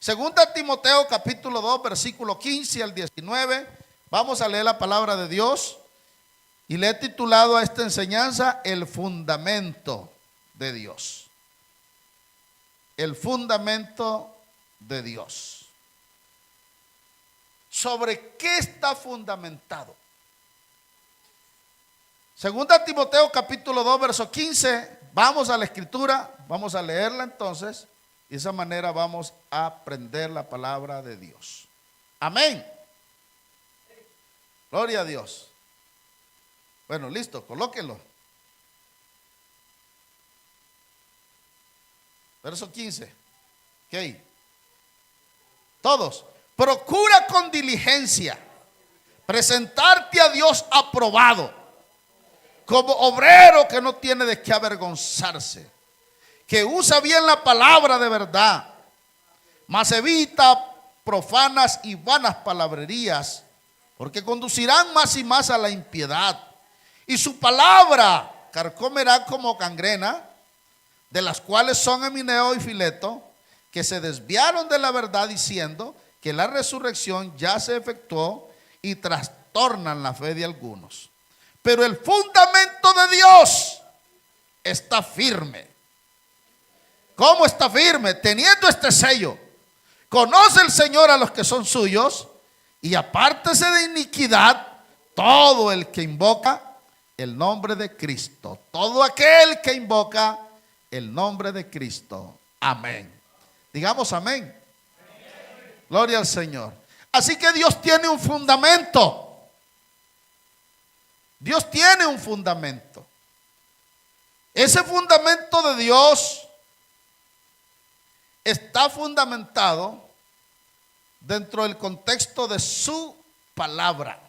Segunda Timoteo capítulo 2 versículo 15 al 19. Vamos a leer la palabra de Dios y le he titulado a esta enseñanza el fundamento de Dios. El fundamento de Dios. ¿Sobre qué está fundamentado? Segunda Timoteo capítulo 2 verso 15. Vamos a la escritura, vamos a leerla entonces. Y de esa manera vamos a aprender la palabra de Dios. Amén. Gloria a Dios. Bueno, listo, colóquenlo. Verso 15. Ok. Todos. Procura con diligencia presentarte a Dios aprobado, como obrero que no tiene de qué avergonzarse, que usa bien la palabra de verdad, mas evita profanas y vanas palabrerías, porque conducirán más y más a la impiedad, y su palabra carcomerá como gangrena, de las cuales son Himeneo y Fileto, que se desviaron de la verdad diciendo que la resurrección ya se efectuó y trastornan la fe de algunos. Pero el fundamento de Dios está firme. ¿Cómo está firme? Teniendo este sello. Conoce el Señor a los que son suyos, y apártese de iniquidad todo el que invoca el nombre de Cristo. Todo aquel que invoca el nombre de Cristo. Amén. Digamos amén. Amén. Gloria al Señor. Así que Dios tiene un fundamento. Dios tiene un fundamento. Ese fundamento de Dios está fundamentado dentro del contexto de su palabra.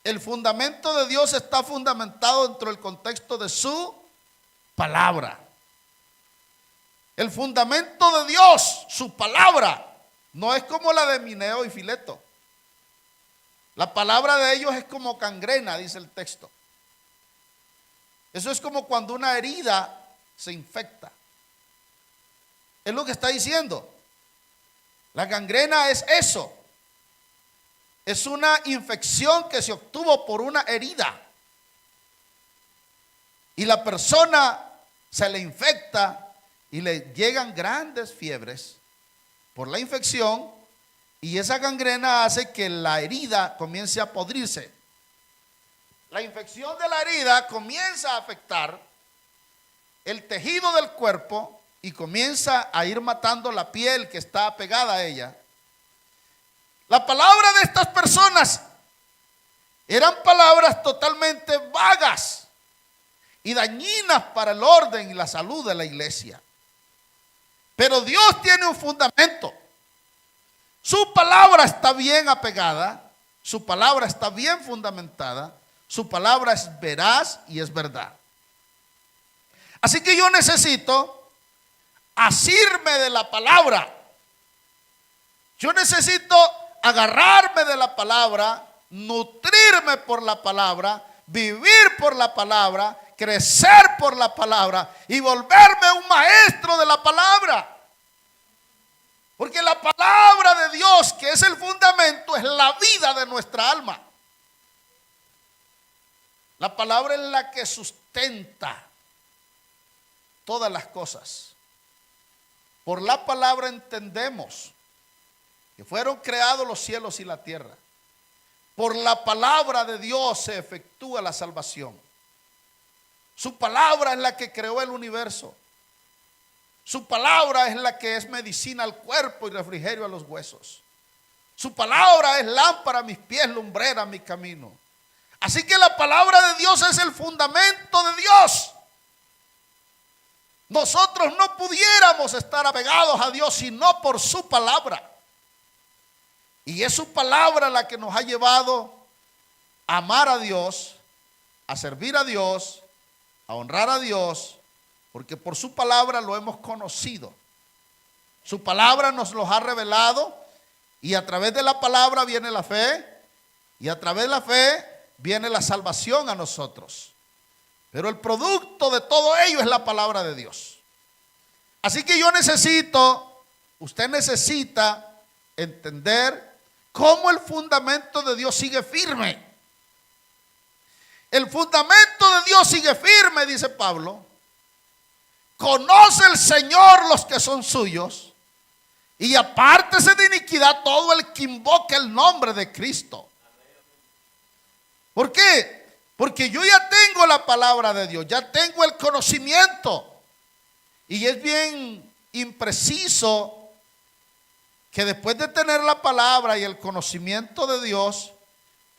El fundamento de Dios está fundamentado dentro del contexto de su palabra. El fundamento de Dios, su palabra, no es como la de Himeneo y Fileto. La palabra de ellos es como gangrena, dice el texto. Eso es como cuando una herida se infecta. Es lo que está diciendo. La gangrena es eso. Es una infección que se obtuvo por una herida. Y la persona se le infecta y le llegan grandes fiebres por la infección, y esa gangrena hace que la herida comience a podrirse. La infección de la herida comienza a afectar el tejido del cuerpo y comienza a ir matando la piel que está pegada a ella. La palabra de estas personas eran palabras totalmente vagas y dañinas para el orden y la salud de la iglesia. Pero Dios tiene un fundamento. Su palabra está bien apegada, su palabra está bien fundamentada, su palabra es veraz y es verdad. Así que yo necesito asirme de la palabra. Yo necesito agarrarme de la palabra, nutrirme por la palabra, vivir por la palabra, crecer por la palabra y volverme un maestro de la palabra. Porque la palabra de Dios, que es el fundamento, es la vida de nuestra alma. La palabra es la que sustenta todas las cosas. Por la palabra entendemos que fueron creados los cielos y la tierra. Por la palabra de Dios se efectúa la salvación. Su palabra es la que creó el universo. Su palabra es la que es medicina al cuerpo y refrigerio a los huesos. Su palabra es lámpara a mis pies, lumbrera a mi camino. Así que la palabra de Dios es el fundamento de Dios. Nosotros no pudiéramos estar apegados a Dios sino por su palabra. Y es su palabra la que nos ha llevado a amar a Dios, a servir a Dios, a honrar a Dios, porque por su palabra lo hemos conocido. Su palabra nos lo ha revelado, y a través de la palabra viene la fe, y a través de la fe viene la salvación a nosotros. Pero el producto de todo ello es la palabra de Dios. Así que yo necesito usted necesita entender cómo el fundamento de Dios sigue firme. El fundamento de Dios sigue firme, dice Pablo. Conoce el Señor los que son suyos, y apártese de iniquidad todo el que invoque el nombre de Cristo. ¿Por qué? Porque yo ya tengo la palabra de Dios, ya tengo el conocimiento. Y es bien impreciso que después de tener la palabra y el conocimiento de Dios,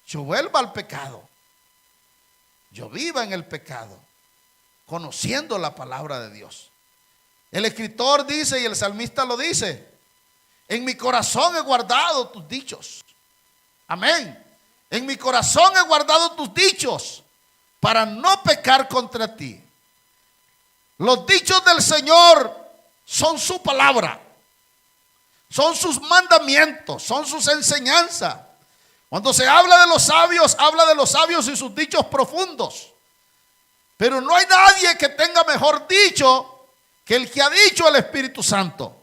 yo vuelva al pecado. Yo viva en el pecado, conociendo la palabra de Dios. El escritor dice, y el salmista lo dice: en mi corazón he guardado tus dichos. Amén. En mi corazón he guardado tus dichos para no pecar contra ti. Los dichos del Señor son su palabra, son sus mandamientos, son sus enseñanzas. Cuando se habla de los sabios y sus dichos profundos. Pero no hay nadie que tenga mejor dicho que el que ha dicho el Espíritu Santo.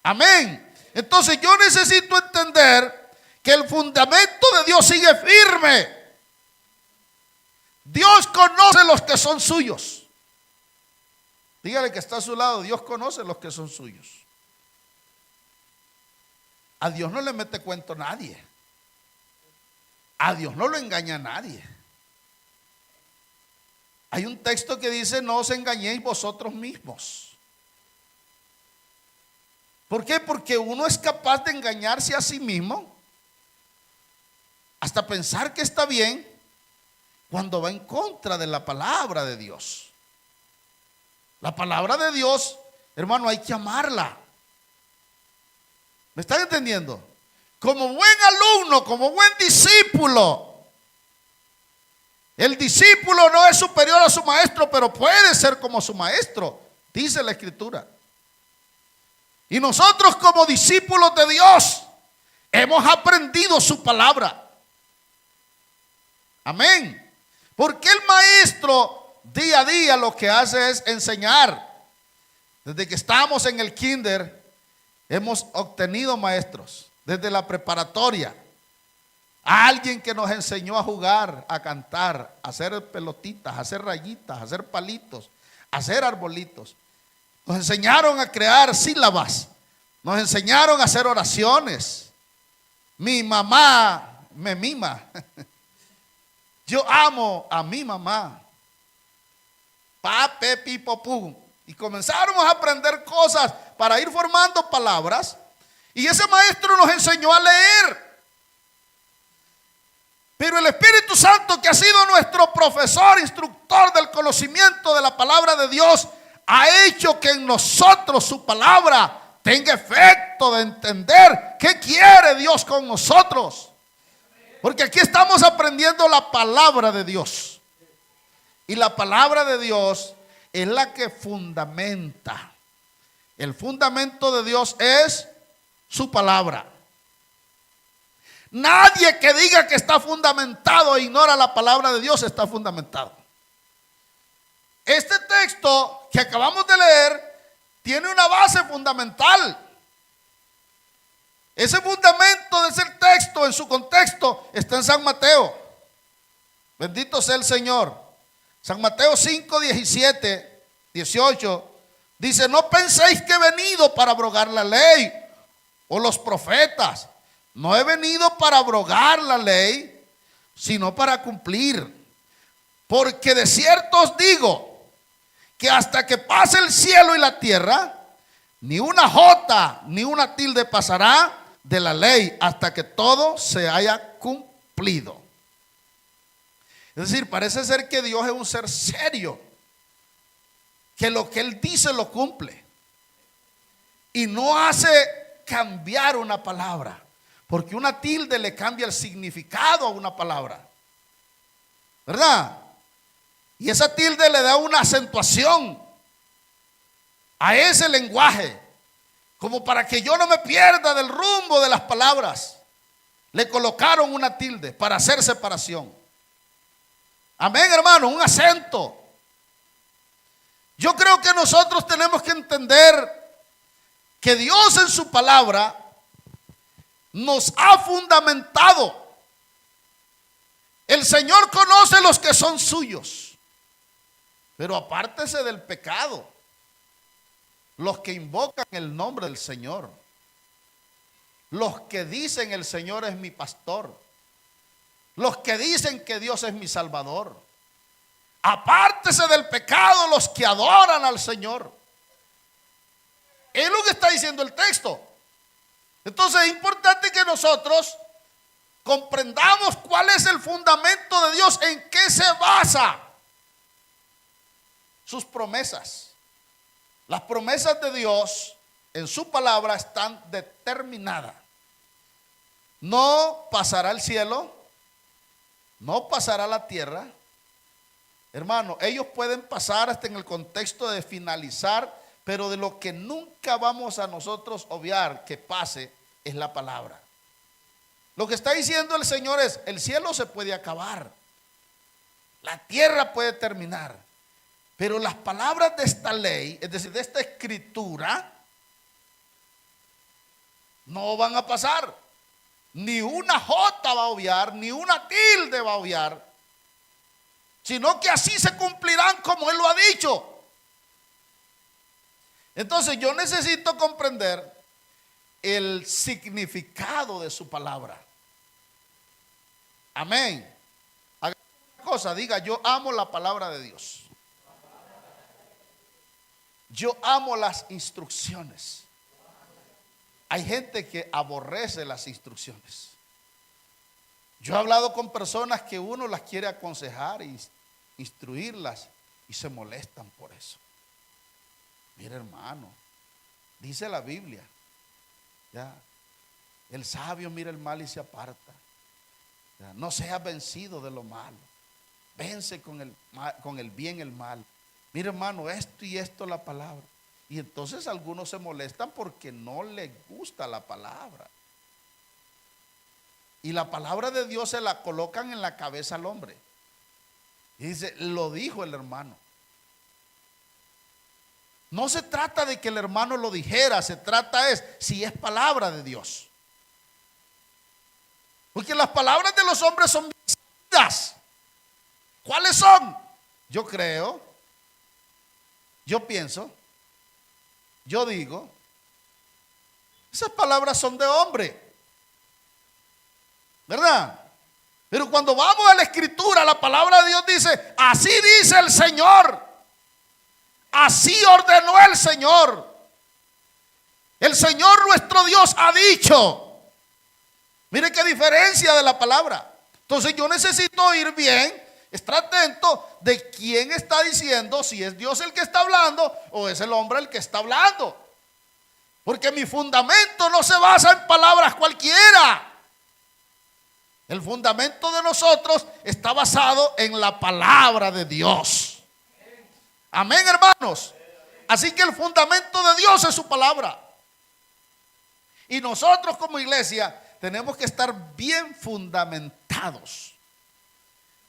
Amén. Entonces yo necesito entender que el fundamento de Dios sigue firme. Dios conoce los que son suyos. Dígale que está a su lado: Dios conoce los que son suyos. A Dios no le mete cuento a nadie. A Dios no lo engaña a nadie. Hay un texto que dice: no os engañéis vosotros mismos. ¿Por qué? Porque uno es capaz de engañarse a sí mismo, hasta pensar que está bien, cuando va en contra de la palabra de Dios. La palabra de Dios, hermano, hay que amarla. ¿Me están entendiendo? Como buen alumno, como buen discípulo. El discípulo no es superior a su maestro, pero puede ser como su maestro, dice la Escritura. Y nosotros, como discípulos de Dios, hemos aprendido su palabra. Amén. Porque el maestro día a día lo que hace es enseñar. Desde que estamos en el kinder hemos obtenido maestros. Desde la preparatoria, alguien que nos enseñó a jugar, a cantar, a hacer pelotitas, a hacer rayitas, a hacer palitos, a hacer arbolitos. Nos enseñaron a crear sílabas, nos enseñaron a hacer oraciones. Mi mamá me mima. Yo amo a mi mamá. Pa, pe, pi, po, pu. Y comenzaron a aprender cosas para ir formando palabras. Y ese maestro nos enseñó a leer. Pero el Espíritu Santo, que ha sido nuestro profesor, instructor del conocimiento de la palabra de Dios, ha hecho que en nosotros su palabra tenga efecto de entender qué quiere Dios con nosotros. Porque aquí estamos aprendiendo la palabra de Dios. Y la palabra de Dios es la que fundamenta. El fundamento de Dios es su palabra. Nadie que diga que está fundamentado e ignora la palabra de Dios está fundamentado. Este texto que acabamos de leer tiene una base fundamental. Ese fundamento de ese texto en su contexto está en San Mateo. Bendito sea el Señor. San Mateo 5, 17, 18 dice: no penséis que he venido para abrogar la ley o los profetas. No he venido para abrogar la ley, sino para cumplir. Porque de cierto os digo que hasta que pase el cielo y la tierra, ni una jota ni una tilde pasará de la ley hasta que todo se haya cumplido. Es decir, parece ser que Dios es un ser serio, que lo que Él dice lo cumple y no hace cambiar una palabra, porque una tilde le cambia el significado a una palabra, ¿verdad? Y esa tilde le da una acentuación a ese lenguaje, como para que yo no me pierda del rumbo de las palabras. Le colocaron una tilde para hacer separación. Amén, hermano, un acento. Yo creo que nosotros tenemos que entender que Dios en su palabra nos ha fundamentado. El Señor conoce los que son suyos, pero apártese del pecado, los que invocan el nombre del Señor, los que dicen el Señor es mi pastor, los que dicen que Dios es mi salvador. Apártese del pecado los que adoran al Señor. Es lo que está diciendo el texto. Entonces es importante que nosotros comprendamos cuál es el fundamento de Dios, en qué se basa sus promesas. Las promesas de Dios en su palabra están determinadas. No pasará el cielo, no pasará la tierra. Hermano, ellos pueden pasar hasta en el contexto de finalizar, pero de lo que nunca vamos a nosotros obviar que pase es la palabra. Lo que está diciendo el Señor es: el cielo se puede acabar, la tierra puede terminar, pero las palabras de esta ley, es decir, de esta escritura, no van a pasar. Ni una jota va a obviar, ni una tilde va a obviar, sino que así se cumplirán como Él lo ha dicho. Entonces yo necesito comprender el significado de su palabra. Amén. Haga una cosa, diga: yo amo la palabra de Dios. Yo amo las instrucciones. Hay gente que aborrece las instrucciones. Yo he hablado con personas que uno las quiere aconsejar y instruirlas y se molestan por eso. Mira, hermano, dice la Biblia, ya, el sabio mira el mal y se aparta. Ya, no seas vencido de lo malo, vence con el bien el mal. Mira, hermano, esto y esto la palabra. Y entonces algunos se molestan porque no les gusta la palabra. Y la palabra de Dios se la colocan en la cabeza al hombre. Y dice: lo dijo el hermano. No se trata de que el hermano lo dijera, se trata es si es palabra de Dios. Porque las palabras de los hombres son vencidas. ¿Cuáles son? Yo creo, yo pienso, yo digo. Esas palabras son de hombre, ¿verdad? Pero cuando vamos a la escritura, la palabra de Dios dice: así dice el Señor, así ordenó el Señor. El Señor nuestro Dios ha dicho. Mire qué diferencia de la palabra. Entonces yo necesito oír bien, estar atento de quién está diciendo, si es Dios el que está hablando o es el hombre el que está hablando. Porque mi fundamento no se basa en palabras cualquiera. El fundamento de nosotros está basado en la palabra de Dios. Amén, hermanos. Así que el fundamento de Dios es su palabra. Y nosotros como iglesia tenemos que estar bien fundamentados.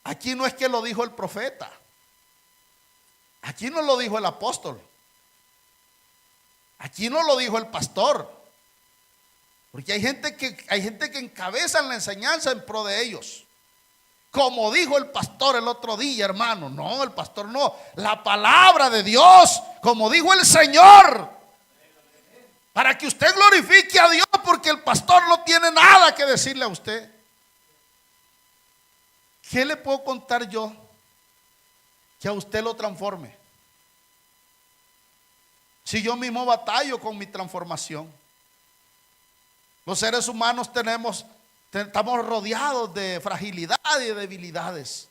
Aquí no es que lo dijo el profeta. Aquí no lo dijo el apóstol. Aquí no lo dijo el pastor. Porque hay gente que encabeza la enseñanza en pro de ellos. Como dijo el pastor el otro día, hermano. No, el pastor no. La palabra de Dios, como dijo el Señor. Para que usted glorifique a Dios, porque el pastor no tiene nada que decirle a usted. ¿Qué le puedo contar yo que a usted lo transforme? Si yo mismo batallo con mi transformación. Los seres humanos estamos rodeados de fragilidad y de debilidades.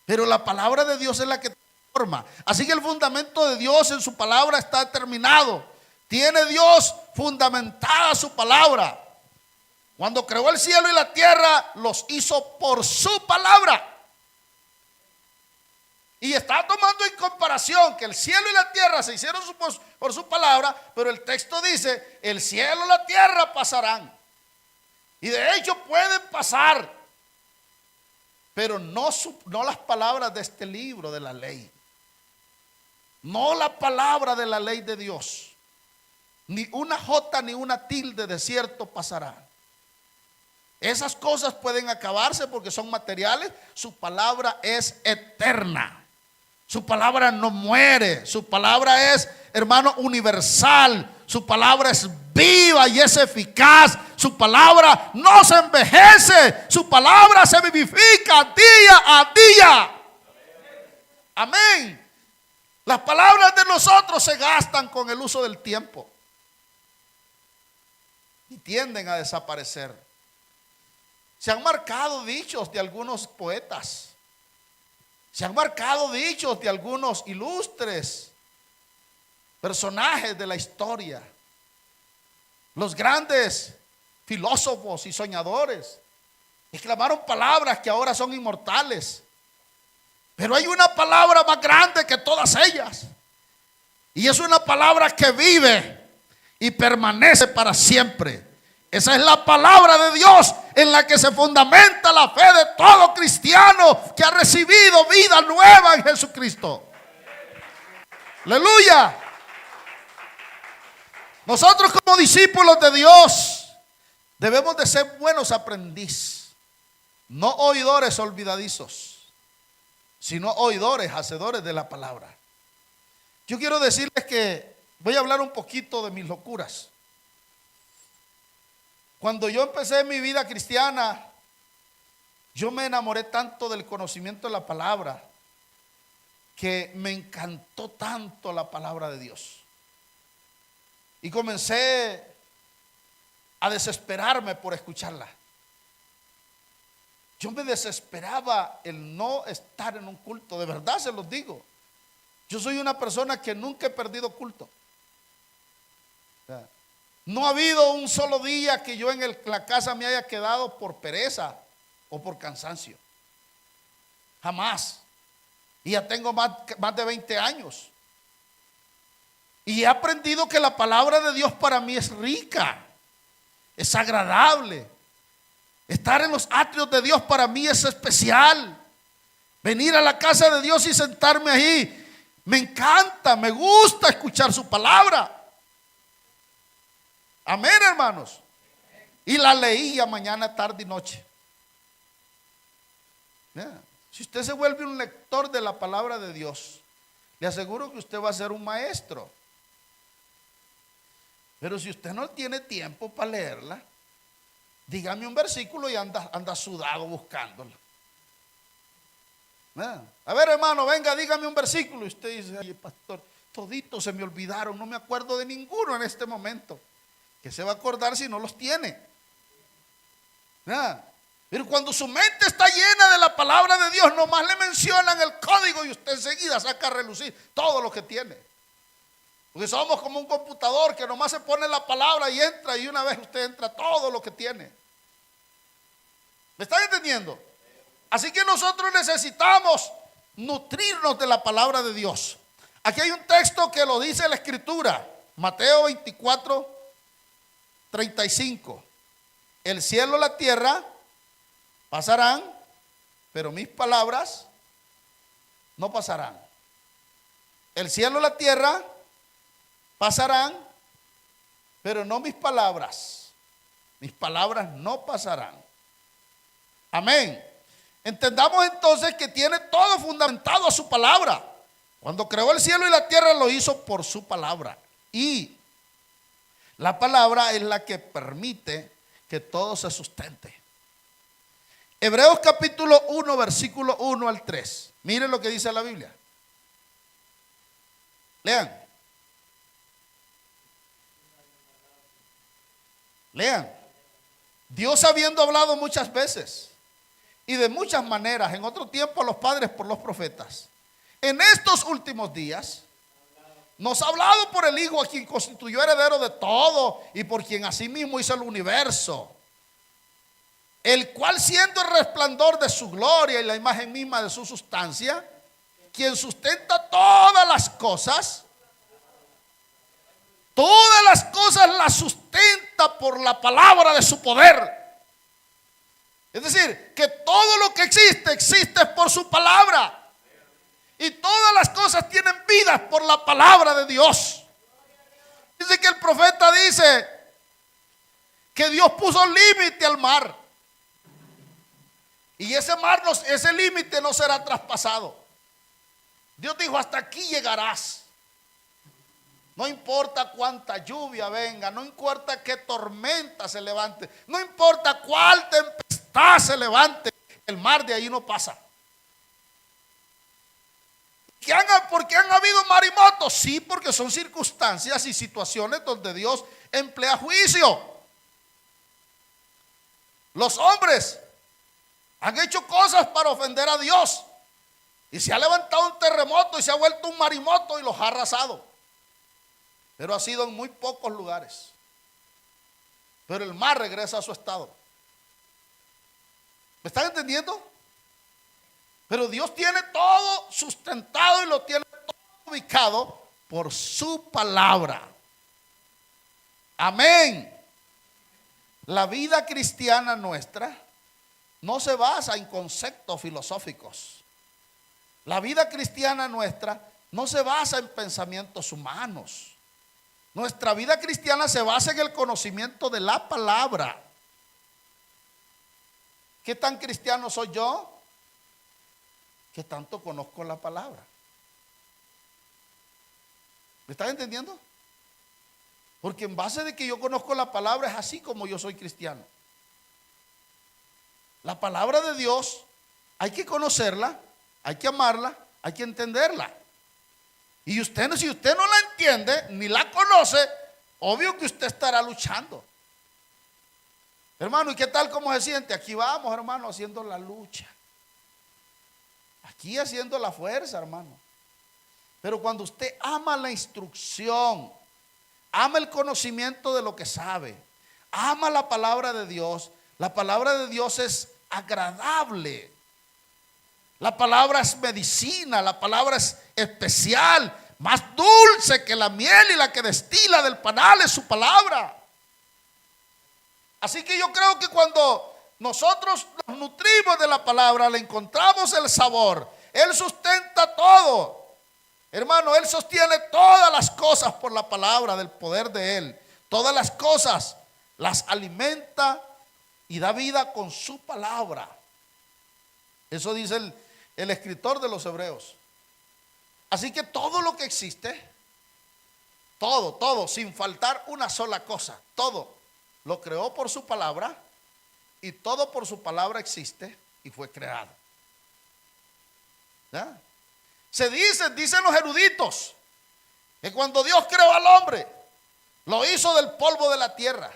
Pero la palabra de Dios es la que transforma. Así que el fundamento de Dios en su palabra está determinado. Tiene Dios fundamentada su palabra. Cuando creó el cielo y la tierra, los hizo por su palabra. Y está tomando en comparación que el cielo y la tierra se hicieron por su palabra, pero el texto dice: el cielo y la tierra pasarán. Y de hecho pueden pasar, pero no las palabras de este libro de la ley. No la palabra de la ley de Dios. Ni una jota ni una tilde de cierto pasará. Esas cosas pueden acabarse porque son materiales. Su palabra es eterna. Su palabra no muere. Su palabra es, hermano, universal. Su palabra es viva y es eficaz. Su palabra no se envejece. Su palabra se vivifica día a día. Amén. Las palabras de nosotros se gastan con el uso del tiempo y tienden a desaparecer. Se han marcado dichos de algunos poetas. Se han marcado dichos de algunos ilustres personajes de la historia. Los grandes filósofos y soñadores exclamaron palabras que ahora son inmortales. Pero hay una palabra más grande que todas ellas. Y es una palabra que vive y permanece para siempre. Esa es la palabra de Dios en la que se fundamenta la fe de todo cristiano que ha recibido vida nueva en Jesucristo. Aleluya. Nosotros como discípulos de Dios debemos de ser buenos aprendices, no oidores olvidadizos, sino oidores, hacedores de la palabra. Yo quiero decirles que voy a hablar un poquito de mis locuras. Cuando yo empecé mi vida cristiana, yo me enamoré tanto del conocimiento de la palabra que me encantó tanto la palabra de Dios. Y comencé a desesperarme por escucharla. Yo me desesperaba el no estar en un culto, de verdad se los digo. Yo soy una persona que nunca he perdido culto. No ha habido un solo día que yo en la casa me haya quedado por pereza o por cansancio. Jamás. Y ya tengo más de 20 años. Y he aprendido que la palabra de Dios para mí es rica, es agradable. Estar en los atrios de Dios para mí es especial. Venir a la casa de Dios y sentarme ahí, me encanta, me gusta escuchar su palabra. Amén, hermanos. Y la leía mañana, tarde y noche. Si usted se vuelve un lector de la palabra de Dios, le aseguro que usted va a ser un maestro. Pero si usted no tiene tiempo para leerla, dígame un versículo y anda sudado buscándolo. A ver, hermano, venga, dígame un versículo. Y usted dice: ay, pastor, toditos se me olvidaron, no me acuerdo de ninguno en este momento. ¿Qué se va a acordar si no los tiene? Pero cuando su mente está llena de la palabra de Dios, nomás le mencionan el código y usted enseguida saca a relucir todo lo que tiene. Porque somos como un computador que nomás se pone la palabra y entra, y una vez usted entra todo lo que tiene. ¿Me están entendiendo? Así que nosotros necesitamos nutrirnos de la palabra de Dios. Aquí hay un texto que lo dice la Escritura, Mateo 24, 35. El cielo y la tierra pasarán, pero mis palabras no pasarán. El cielo y la tierra pasarán, pero no mis palabras. Mis palabras no pasarán. Amén. Entendamos entonces que tiene todo fundamentado a su palabra. Cuando creó el cielo y la tierra lo hizo por su palabra. Y la palabra es la que permite que todo se sustente. Hebreos capítulo 1, versículo 1 al 3. Miren lo que dice la Biblia. Lean. Lean. Dios, habiendo hablado muchas veces y de muchas maneras en otro tiempo a los padres por los profetas, en estos últimos días nos ha hablado por el Hijo, a quien constituyó heredero de todo y por quien asimismo hizo el universo, el cual, siendo el resplandor de su gloria y la imagen misma de su sustancia, quien sustenta todas las cosas las sustenta por la palabra de su poder. Es decir, que todo lo que existe por su palabra. Y todas las cosas tienen vida por la palabra de Dios. Dice que el profeta dice que Dios puso límite al mar. Y ese mar, ese límite no será traspasado. Dios dijo, hasta aquí llegarás. No importa cuánta lluvia venga, no importa qué tormenta se levante, no importa cuál tempestad se levante, el mar de ahí no pasa. ¿Por qué han habido maremotos? Sí, porque son circunstancias y situaciones donde Dios emplea juicio. Los hombres han hecho cosas para ofender a Dios y se ha levantado un terremoto y se ha vuelto un maremoto y los ha arrasado. Pero ha sido en muy pocos lugares. Pero el mar regresa a su estado. ¿Me están entendiendo? Pero Dios tiene todo sustentado y lo tiene todo ubicado por su palabra. Amén. La vida cristiana nuestra no se basa en conceptos filosóficos. La vida cristiana nuestra no se basa en pensamientos humanos. Nuestra vida cristiana se basa en el conocimiento de la palabra. ¿Qué tan cristiano soy yo? Que tanto conozco la palabra. ¿Me estás entendiendo? Porque en base de que yo conozco la palabra es así como yo soy cristiano. La palabra de Dios hay que conocerla, hay que amarla, hay que entenderla. Y si usted no la entiende ni la conoce, obvio que usted estará luchando. Hermano, ¿y qué tal cómo se siente? Aquí vamos, hermano, haciendo la lucha. Aquí haciendo la fuerza, hermano. Pero cuando usted ama la instrucción, ama el conocimiento de lo que sabe, ama la palabra de Dios, la palabra de Dios es agradable. La palabra es medicina, la palabra es especial, más dulce que la miel y la que destila del panal es su palabra. Así que yo creo que cuando nosotros nos nutrimos de la palabra, le encontramos el sabor. Él sustenta todo. Hermano, Él sostiene todas las cosas por la palabra del poder de Él. Todas las cosas las alimenta y da vida con su palabra. Eso dice el escritor de los Hebreos. Así que todo lo que existe, todo, sin faltar una sola cosa, todo lo creó por su palabra y todo por su palabra existe y fue creado. ¿Ya? Dicen los eruditos, que cuando Dios creó al hombre, lo hizo del polvo de la tierra.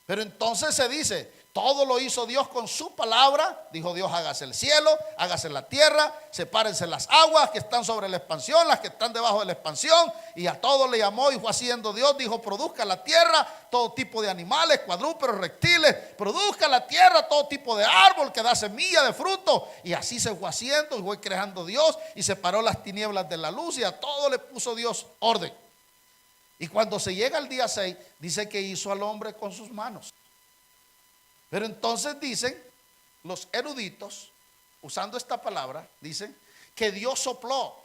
Pero entonces se dice, todo lo hizo Dios con su palabra. Dijo Dios, hágase el cielo, hágase la tierra, sepárense las aguas que están sobre la expansión, las que están debajo de la expansión. Y a todo le llamó y fue haciendo Dios. Dijo, produzca la tierra todo tipo de animales, cuadrúpedos, reptiles. Produzca la tierra todo tipo de árbol que da semilla de fruto. Y así se fue haciendo y fue creando Dios. Y separó las tinieblas de la luz y a todo le puso Dios orden. Y cuando se llega al día 6, dice que hizo al hombre con sus manos. Pero entonces dicen los eruditos, usando esta palabra, dicen que Dios sopló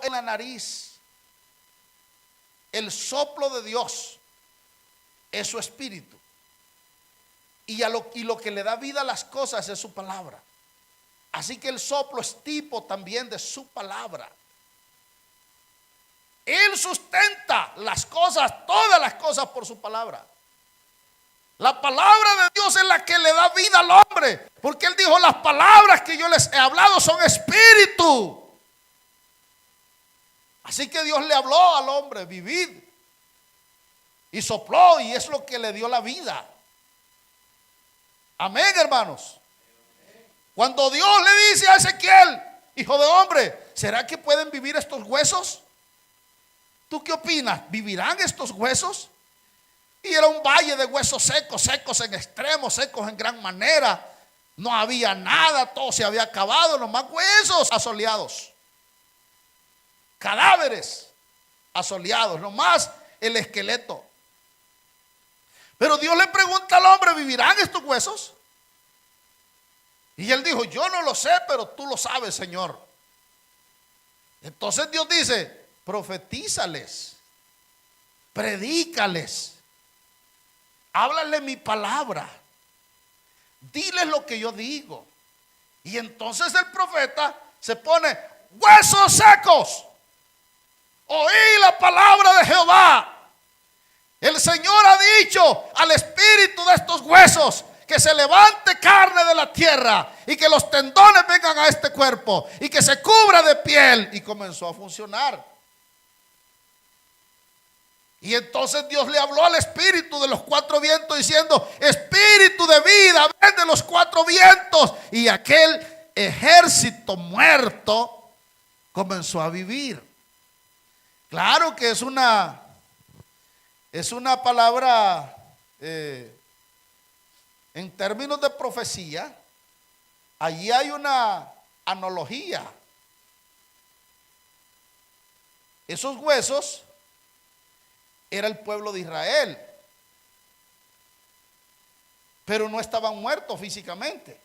en la nariz. El soplo de Dios es su espíritu. Y lo que le da vida a las cosas es su palabra. Así que el soplo es tipo también de su palabra. Él sustenta las cosas, todas las cosas por su palabra. La palabra de Dios es la que le da vida al hombre. Porque Él dijo, las palabras que yo les he hablado son espíritu. Así que Dios le habló al hombre, vivid. Y sopló y es lo que le dio la vida. Amén, hermanos. Cuando Dios le dice a Ezequiel, hijo de hombre, ¿será que pueden vivir estos huesos? ¿Tú qué opinas? ¿Vivirán estos huesos? Y era un valle de huesos secos, secos en extremo, secos en gran manera. No había nada, todo se había acabado, nomás huesos asoleados. Cadáveres asoleados, nomás el esqueleto. Pero Dios le pregunta al hombre, ¿vivirán estos huesos? Y él dijo, yo no lo sé, pero tú lo sabes, Señor. Entonces Dios dice, profetízales. predícales, háblale mi palabra, diles lo que yo digo. Y entonces el profeta se pone: huesos secos, oí la palabra de Jehová. El Señor ha dicho al espíritu de estos huesos que se levante carne de la tierra y que los tendones vengan a este cuerpo y que se cubra de piel. Y comenzó a funcionar. Y entonces Dios le habló al espíritu de los cuatro vientos diciendo: espíritu de vida, ven de los cuatro vientos. Y aquel ejército muerto comenzó a vivir. Claro que es una palabra en términos de profecía. Allí hay una analogía. Esos huesos era el pueblo de Israel, pero no estaban muertos físicamente,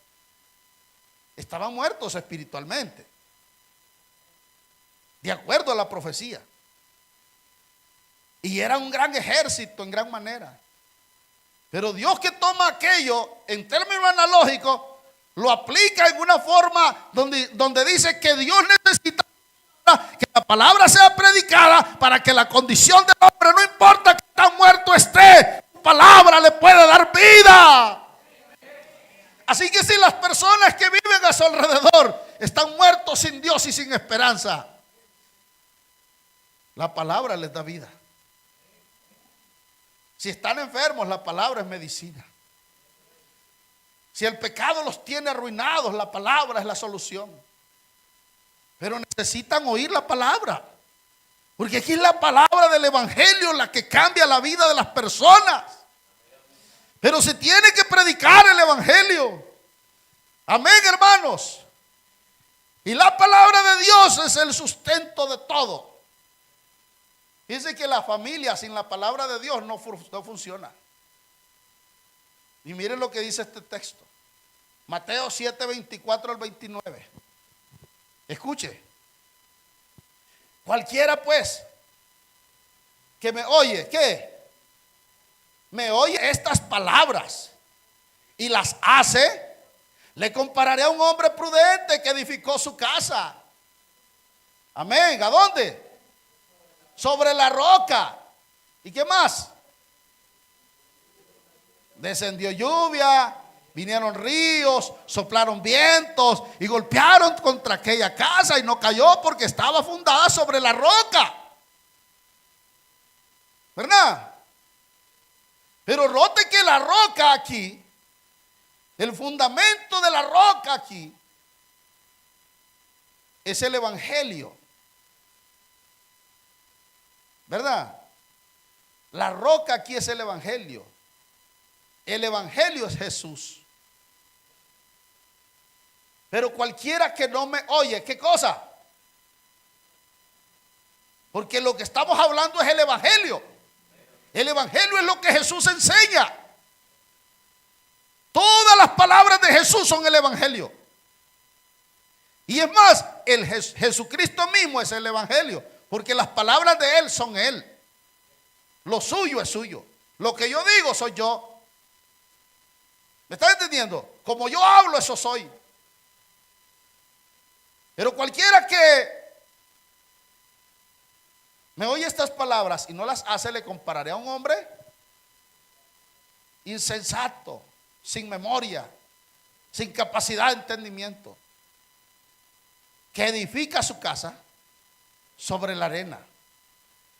estaban muertos espiritualmente, de acuerdo a la profecía. Y era un gran ejército en gran manera. Pero Dios, que toma aquello en términos analógicos, lo aplica en una forma donde dice que Dios necesita que la palabra sea predicada para que la condición del hombre, no importa que tan muerto esté, su palabra le puede dar vida. Así que si las personas que viven a su alrededor están muertos sin Dios y sin esperanza, la palabra les da vida. Si están enfermos, la palabra es medicina. Si el pecado los tiene arruinados, la palabra es la solución. Pero necesitan oír la palabra, porque aquí es la palabra del evangelio la que cambia la vida de las personas. Pero se tiene que predicar el evangelio. Amén, hermanos. Y la palabra de Dios es el sustento de todo. Dice que la familia sin la palabra de Dios no funciona. Y miren lo que dice este texto. Mateo 7, 24 al 29. Escuche. Cualquiera pues que me oye, ¿qué? Me oye estas palabras y las hace, le compararé a un hombre prudente que edificó su casa. Amén. ¿A dónde? Sobre la roca. ¿Y qué más? Descendió lluvia, vinieron ríos, soplaron vientos y golpearon contra aquella casa y no cayó porque estaba fundada sobre la roca. ¿Verdad? Pero note que la roca aquí, el fundamento de la roca aquí, es el evangelio. ¿Verdad? La roca aquí es el evangelio. El evangelio es Jesús. Pero cualquiera que no me oye, ¿qué cosa? Porque lo que estamos hablando es el evangelio. El evangelio es lo que Jesús enseña. Todas las palabras de Jesús son el evangelio. Y es más, Jesucristo mismo es el evangelio, porque las palabras de Él son Él. Lo suyo es suyo. Lo que yo digo soy yo. ¿Me están entendiendo? Como yo hablo, eso soy. Pero cualquiera que me oye estas palabras y no las hace, le compararé a un hombre insensato, sin memoria, sin capacidad de entendimiento, que edifica su casa sobre la arena.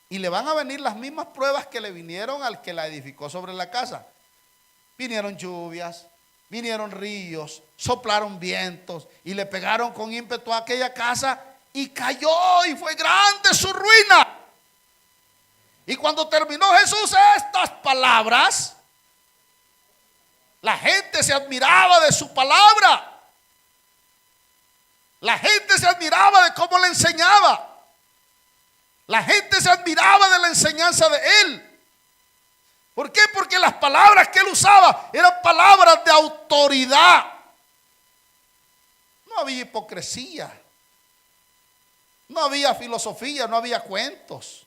Y le van a venir las mismas pruebas que le vinieron al que la edificó sobre la casa. Vinieron lluvias, vinieron ríos, soplaron vientos y le pegaron con ímpetu a aquella casa y cayó y fue grande su ruina. Y cuando terminó Jesús estas palabras, la gente se admiraba de su palabra. La gente se admiraba de cómo le enseñaba. La gente se admiraba de la enseñanza de Él. ¿Por qué? Porque las palabras que Él usaba eran palabras de autoridad. No había hipocresía. No había filosofía, no había cuentos.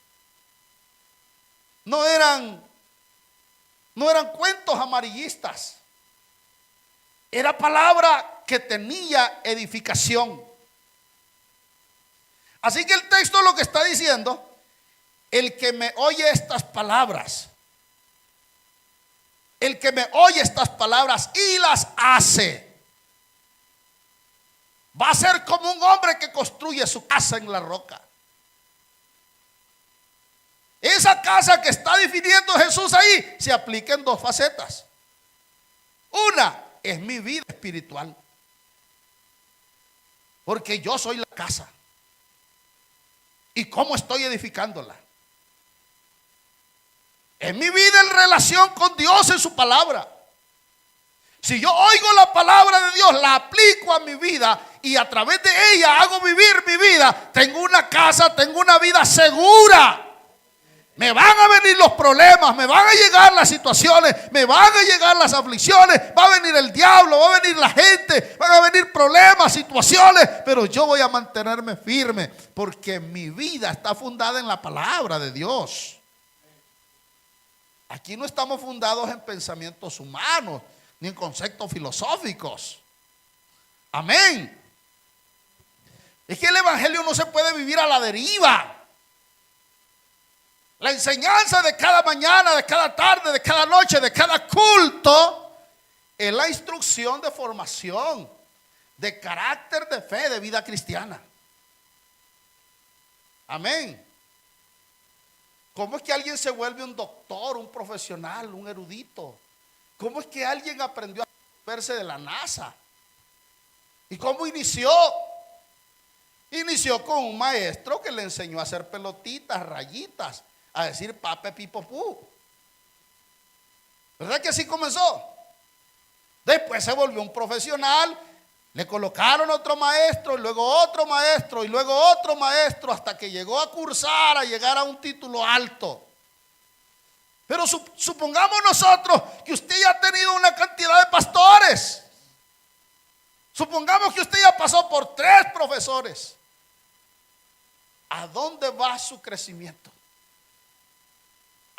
no eran cuentos amarillistas. Era palabra que tenía edificación. Así que el texto lo que está diciendo: el que me oye estas palabras, el que me oye estas palabras y las hace, va a ser como un hombre que construye su casa en la roca. Esa casa que está definiendo Jesús ahí se aplica en dos facetas. Una es mi vida espiritual, porque yo soy la casa. ¿Y cómo estoy edificándola? Es mi vida en relación con Dios en su palabra. Si yo oigo la palabra de Dios, la aplico a mi vida y a través de ella hago vivir mi vida, tengo una casa, tengo una vida segura. Me van a venir los problemas, me van a llegar las situaciones, me van a llegar las aflicciones, va a venir el diablo, va a venir la gente, van a venir problemas, situaciones, pero yo voy a mantenerme firme porque mi vida está fundada en la palabra de Dios. Aquí no estamos fundados en pensamientos humanos ni en conceptos filosóficos. Amén. Es que el evangelio no se puede vivir a la deriva. La enseñanza de cada mañana, de cada tarde, de cada noche, de cada culto es la instrucción de formación, de carácter, de fe, de vida cristiana. Amén. ¿Cómo es que alguien se vuelve un doctor, un profesional, un erudito? ¿Cómo es que alguien aprendió a verse de la NASA? ¿Y cómo inició? Inició con un maestro que le enseñó a hacer pelotitas, rayitas, a decir pape, pipo, pu. ¿Verdad que así comenzó? Después se volvió un profesional, le colocaron otro maestro, y luego otro maestro, y luego otro maestro, hasta que llegó a cursar, a llegar a un título alto. Pero supongamos nosotros que usted ya ha tenido una cantidad de pastores. Supongamos que usted ya pasó por 3 profesores. ¿A dónde va su crecimiento?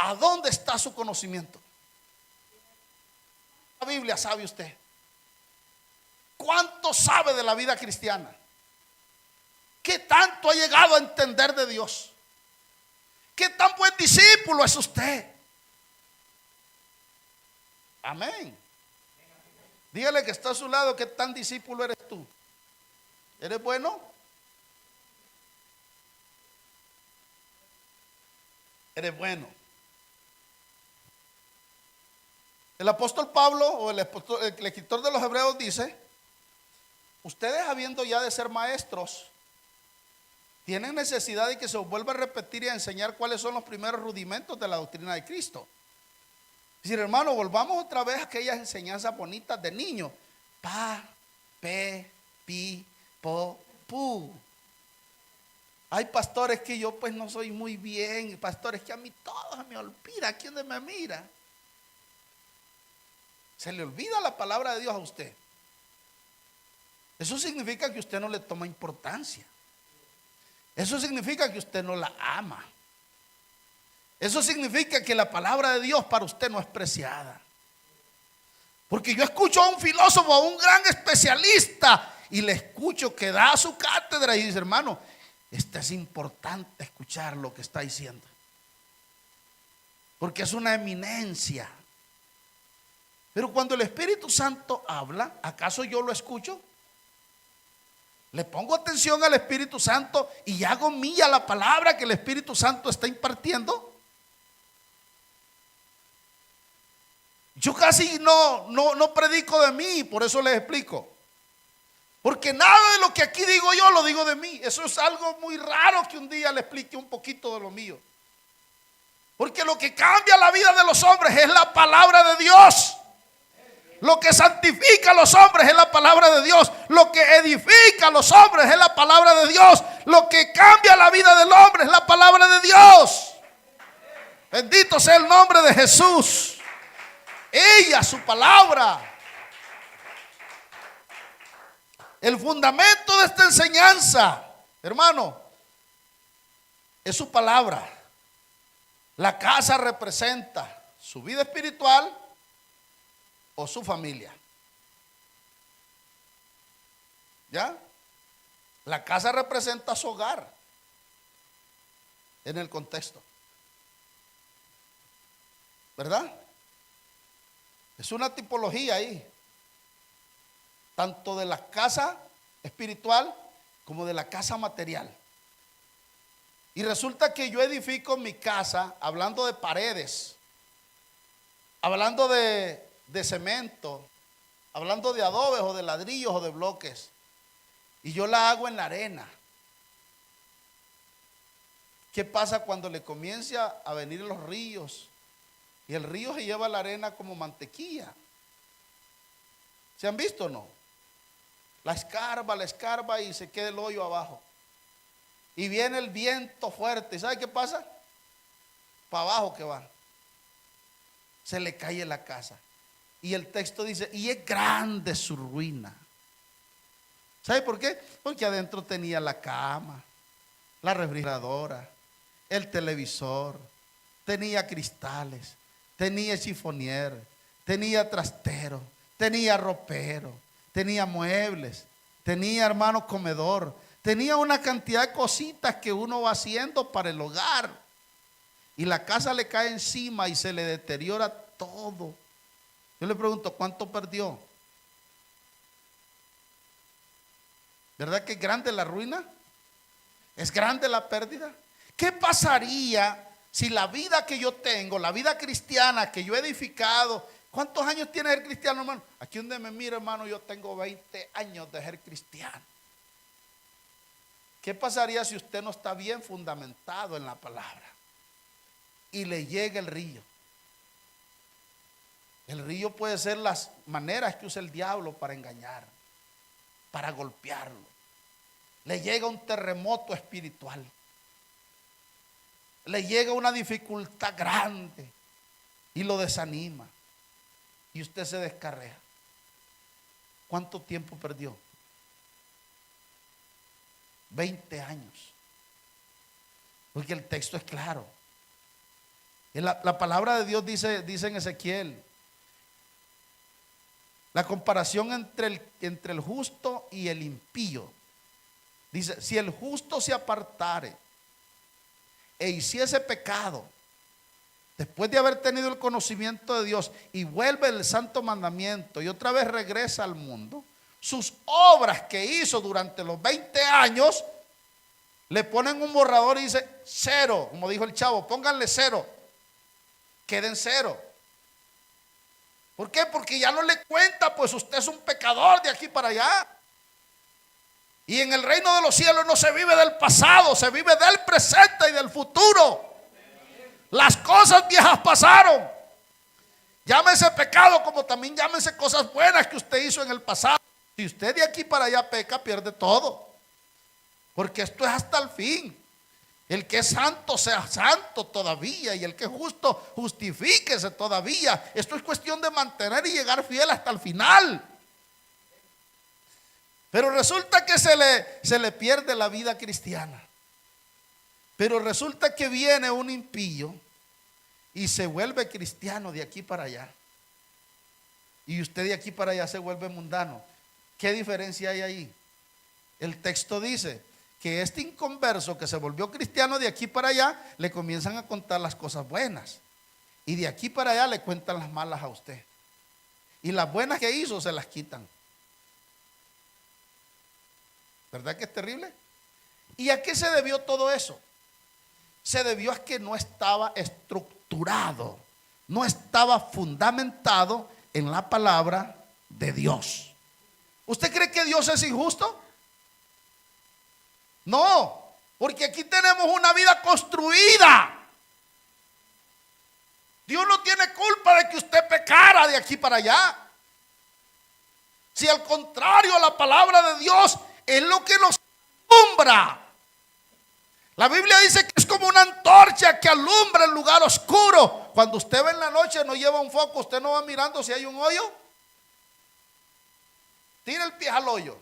¿A dónde está su conocimiento? La Biblia sabe usted. ¿Cuánto sabe de la vida cristiana? ¿Qué tanto ha llegado a entender de Dios? ¿Qué tan buen discípulo es usted? Amén. Dígale que está a su lado, ¿qué tan discípulo eres tú? ¿Eres bueno? Eres bueno. El apóstol Pablo, o el escritor de los Hebreos, dice: ustedes, habiendo ya de ser maestros, tienen necesidad de que se os vuelva a repetir y a enseñar cuáles son los primeros rudimentos de la doctrina de Cristo. Es decir, hermano, volvamos otra vez a aquellas enseñanzas bonitas de niños. Pa, pe, pi, po, pu. Hay pastores que yo pues no soy muy bien, pastores que a mí todo me olvida, ¿quién me mira? Se le olvida la palabra de Dios a usted. Eso significa que usted no le toma importancia. Eso significa que usted no la ama. Eso significa que la palabra de Dios para usted no es preciada. Porque yo escucho a un filósofo, a un gran especialista, y le escucho que da su cátedra y dice: hermano, es importante escuchar lo que está diciendo, porque es una eminencia. Pero cuando el Espíritu Santo habla, ¿acaso yo lo escucho? Le pongo atención al Espíritu Santo y hago mía la palabra que el Espíritu Santo está impartiendo. Yo casi no predico de mí, por eso les explico. Porque nada de lo que aquí digo yo lo digo de mí. Eso es algo muy raro que un día le explique un poquito de lo mío. Porque lo que cambia la vida de los hombres es la palabra de Dios. Lo que santifica a los hombres es la palabra de Dios. Lo que edifica a los hombres es la palabra de Dios. Lo que cambia la vida del hombre es la palabra de Dios. Bendito sea el nombre de Jesús. Ella, su palabra. El fundamento de esta enseñanza, hermano, es su palabra. La casa representa su vida espiritual o su familia. ¿Ya? La casa representa su hogar en el contexto, ¿verdad? Es una tipología ahí, tanto de la casa espiritual como de la casa material. Y resulta que yo edifico mi casa hablando de paredes, hablando de cemento, hablando de adobes o de ladrillos o de bloques. Y yo la hago en la arena. ¿Qué pasa cuando le comienza a venir los ríos? Y el río se lleva la arena como mantequilla. ¿Se han visto o no? La escarba y se queda el hoyo abajo. Y viene el viento fuerte. ¿Y sabe qué pasa? Para abajo que va. Se le cae la casa. Y el texto dice, y es grande su ruina. ¿Sabe por qué? Porque adentro tenía la cama, la refrigeradora, el televisor, tenía cristales, tenía chifonier, tenía trastero, tenía ropero, tenía muebles, tenía, hermano, comedor, tenía una cantidad de cositas que uno va haciendo para el hogar. Y la casa le cae encima y se le deteriora todo. Yo le pregunto, ¿cuánto perdió? ¿Verdad que es grande la ruina? ¿Es grande la pérdida? ¿Qué pasaría si la vida que yo tengo, la vida cristiana que yo he edificado? ¿Cuántos años tiene el cristiano, hermano? Aquí donde me mira, hermano, yo tengo 20 años de ser cristiano. ¿Qué pasaría si usted no está bien fundamentado en la palabra? Y le llega el río. El río puede ser las maneras que usa el diablo para engañar, para golpearlo. Le llega un terremoto espiritual. Le llega una dificultad grande y lo desanima. Y usted se descarrea. ¿Cuánto tiempo perdió? 20 años. Porque el texto es claro. La palabra de Dios dice en Ezequiel, la comparación entre el justo y el impío. Dice, si el justo se apartare e hiciese pecado, después de haber tenido el conocimiento de Dios y vuelve el santo mandamiento y otra vez regresa al mundo, sus obras que hizo durante los 20 años, le ponen un borrador y dice, cero, como dijo el chavo, pónganle cero, queden cero. ¿Por qué? Porque ya no le cuenta, pues usted es un pecador de aquí para allá. Y en el reino de los cielos no se vive del pasado, se vive del presente y del futuro. Las cosas viejas pasaron. Llámese pecado como también llámese cosas buenas que usted hizo en el pasado. Si usted de aquí para allá peca, pierde todo. Porque esto es hasta el fin. El que es santo sea santo todavía, y el que es justo justifíquese todavía. Esto es cuestión de mantener y llegar fiel hasta el final. Pero resulta que se le pierde la vida cristiana. Pero resulta que viene un impío y se vuelve cristiano de aquí para allá. Y usted de aquí para allá se vuelve mundano. ¿Qué diferencia hay ahí? El texto dice que este inconverso que se volvió cristiano de aquí para allá, le comienzan a contar las cosas buenas. Y de aquí para allá le cuentan las malas a usted. Y las buenas que hizo se las quitan. ¿Verdad que es terrible? ¿Y a qué se debió todo eso? Se debió a que no estaba estructurado, no estaba fundamentado en la palabra de Dios. ¿Usted cree que Dios es injusto? No, porque aquí tenemos una vida construida. Dios no tiene culpa de que usted pecara de aquí para allá. Si al contrario, la palabra de Dios es lo que nos alumbra. La Biblia dice que es como una antorcha que alumbra el lugar oscuro. Cuando usted ve en la noche, no lleva un foco, usted no va mirando si hay un hoyo. Tira el pie al hoyo.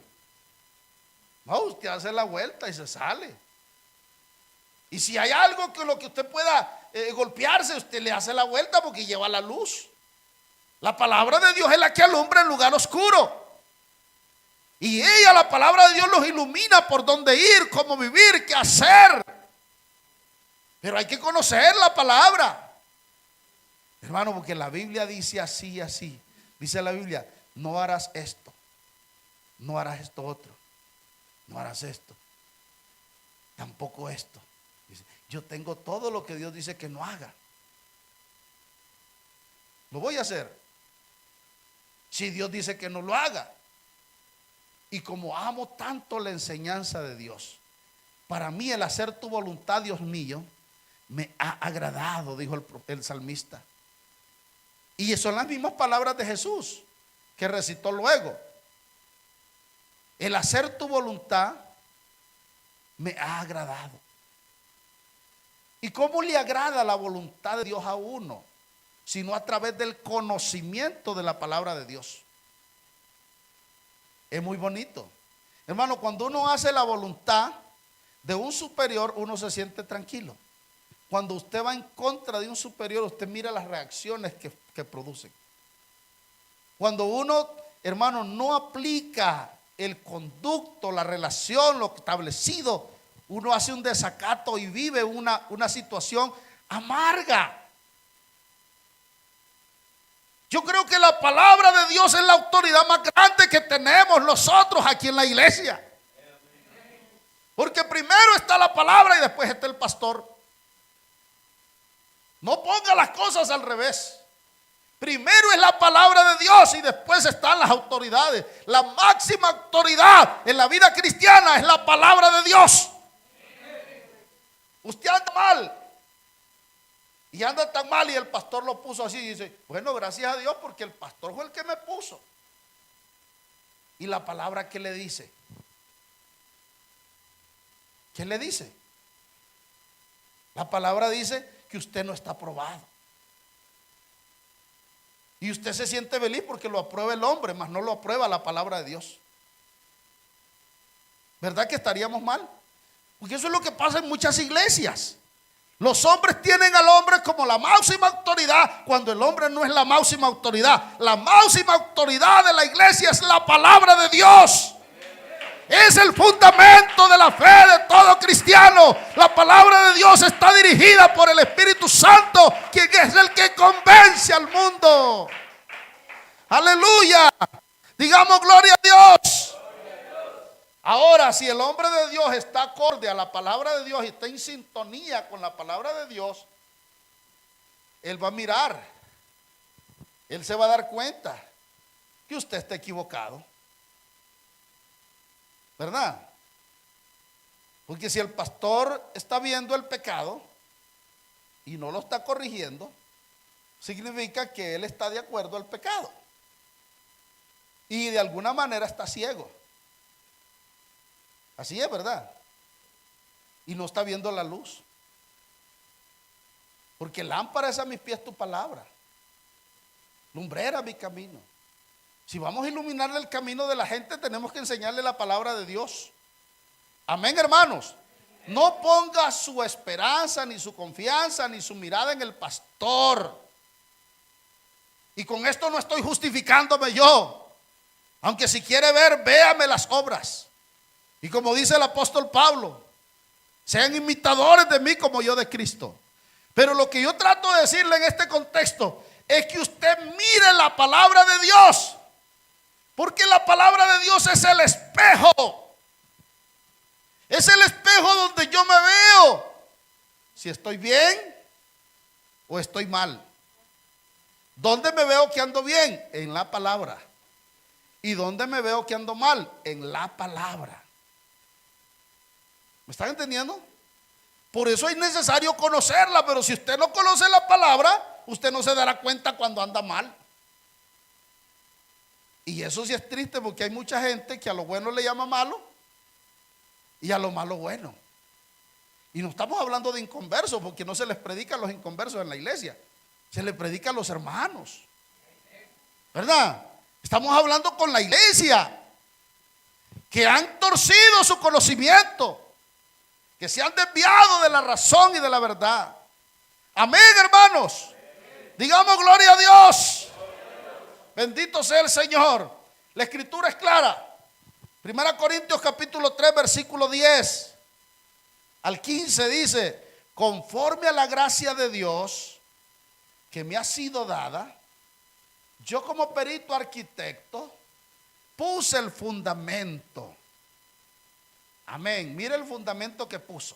No, usted hace la vuelta y se sale. Y si hay algo que lo que usted pueda golpearse, usted le hace la vuelta porque lleva la luz. La palabra de Dios es la que alumbra el lugar oscuro. Y ella, la palabra de Dios, los ilumina por dónde ir, cómo vivir, qué hacer. Pero hay que conocer la palabra, hermano, porque la Biblia dice así y así. Dice la Biblia: no harás esto, no harás esto otro, no harás esto, tampoco esto. Dice: yo tengo todo lo que Dios dice que no haga. Lo voy a hacer si Dios dice que no lo haga. Y como amo tanto la enseñanza de Dios, para mí el hacer tu voluntad, Dios mío, me ha agradado, dijo el salmista. Y son las mismas palabras de Jesús que recitó luego. El hacer tu voluntad me ha agradado. ¿Y cómo le agrada la voluntad de Dios a uno? Sino a través del conocimiento de la palabra de Dios. Es muy bonito, hermano. Cuando uno hace la voluntad de un superior, uno se siente tranquilo. Cuando usted va en contra de un superior, usted mira las reacciones que producen. Cuando uno, hermano, no aplica el conducto, la relación, lo establecido, uno hace un desacato y vive una situación amarga. Yo creo que la palabra de Dios es la autoridad más grande que tenemos nosotros aquí en la iglesia. Porque primero está la palabra y después está el pastor. No ponga las cosas al revés. Primero es la palabra de Dios y después están las autoridades. La máxima autoridad en la vida cristiana es la palabra de Dios. Usted anda mal y anda tan mal y el pastor lo puso así y dice: bueno, gracias a Dios porque el pastor fue el que me puso. ¿Y la palabra qué le dice? ¿Qué le dice? La palabra dice que usted no está aprobado. Y usted se siente feliz porque lo aprueba el hombre, mas no lo aprueba la palabra de Dios. ¿Verdad que estaríamos mal? Porque eso es lo que pasa en muchas iglesias. Los hombres tienen al hombre como la máxima autoridad, cuando el hombre no es la máxima autoridad. La máxima autoridad de la iglesia es la palabra de Dios. Es el fundamento de la fe de todo cristiano. La palabra de Dios está dirigida por el Espíritu Santo, quien es el que convence al mundo. Aleluya. Digamos gloria a Dios. Ahora, si el hombre de Dios está acorde a la palabra de Dios y está en sintonía con la palabra de Dios, él va a mirar, él se va a dar cuenta que usted está equivocado, ¿verdad? Porque si el pastor está viendo el pecado y no lo está corrigiendo, significa que él está de acuerdo al pecado y de alguna manera está ciego. Así es, ¿verdad? Y no está viendo la luz. Porque lámpara es a mis pies tu palabra, lumbrera mi camino. Si vamos a iluminarle el camino de la gente, tenemos que enseñarle la palabra de Dios. Amén, hermanos. No ponga su esperanza, ni su confianza, ni su mirada en el pastor. Y con esto no estoy justificándome yo. Aunque si quiere ver, véame las obras. Y como dice el apóstol Pablo, sean imitadores de mí como yo de Cristo. Pero lo que yo trato de decirle en este contexto es que usted mire la palabra de Dios, porque la palabra de Dios es el espejo. Es el espejo donde yo me veo si estoy bien o estoy mal. ¿Dónde me veo que ando bien? En la palabra. ¿Y dónde me veo que ando mal? En la palabra. ¿Me están entendiendo? Por eso es necesario conocerla, pero si usted no conoce la palabra, usted no se dará cuenta cuando anda mal. Y eso sí es triste, porque hay mucha gente que a lo bueno le llama malo y a lo malo bueno. Y no estamos hablando de inconversos, porque no se les predica a los inconversos en la iglesia, se les predica a los hermanos, ¿verdad? Estamos hablando con la iglesia, que han torcido su conocimiento, que se han desviado de la razón y de la verdad. Amén, hermanos. Digamos gloria a Dios. Bendito sea el Señor. La escritura es clara. 1 Corintios capítulo 3 versículo 10 al 15 dice: conforme a la gracia de Dios que me ha sido dada, yo como perito arquitecto puse el fundamento. Amén. Mire el fundamento que puso.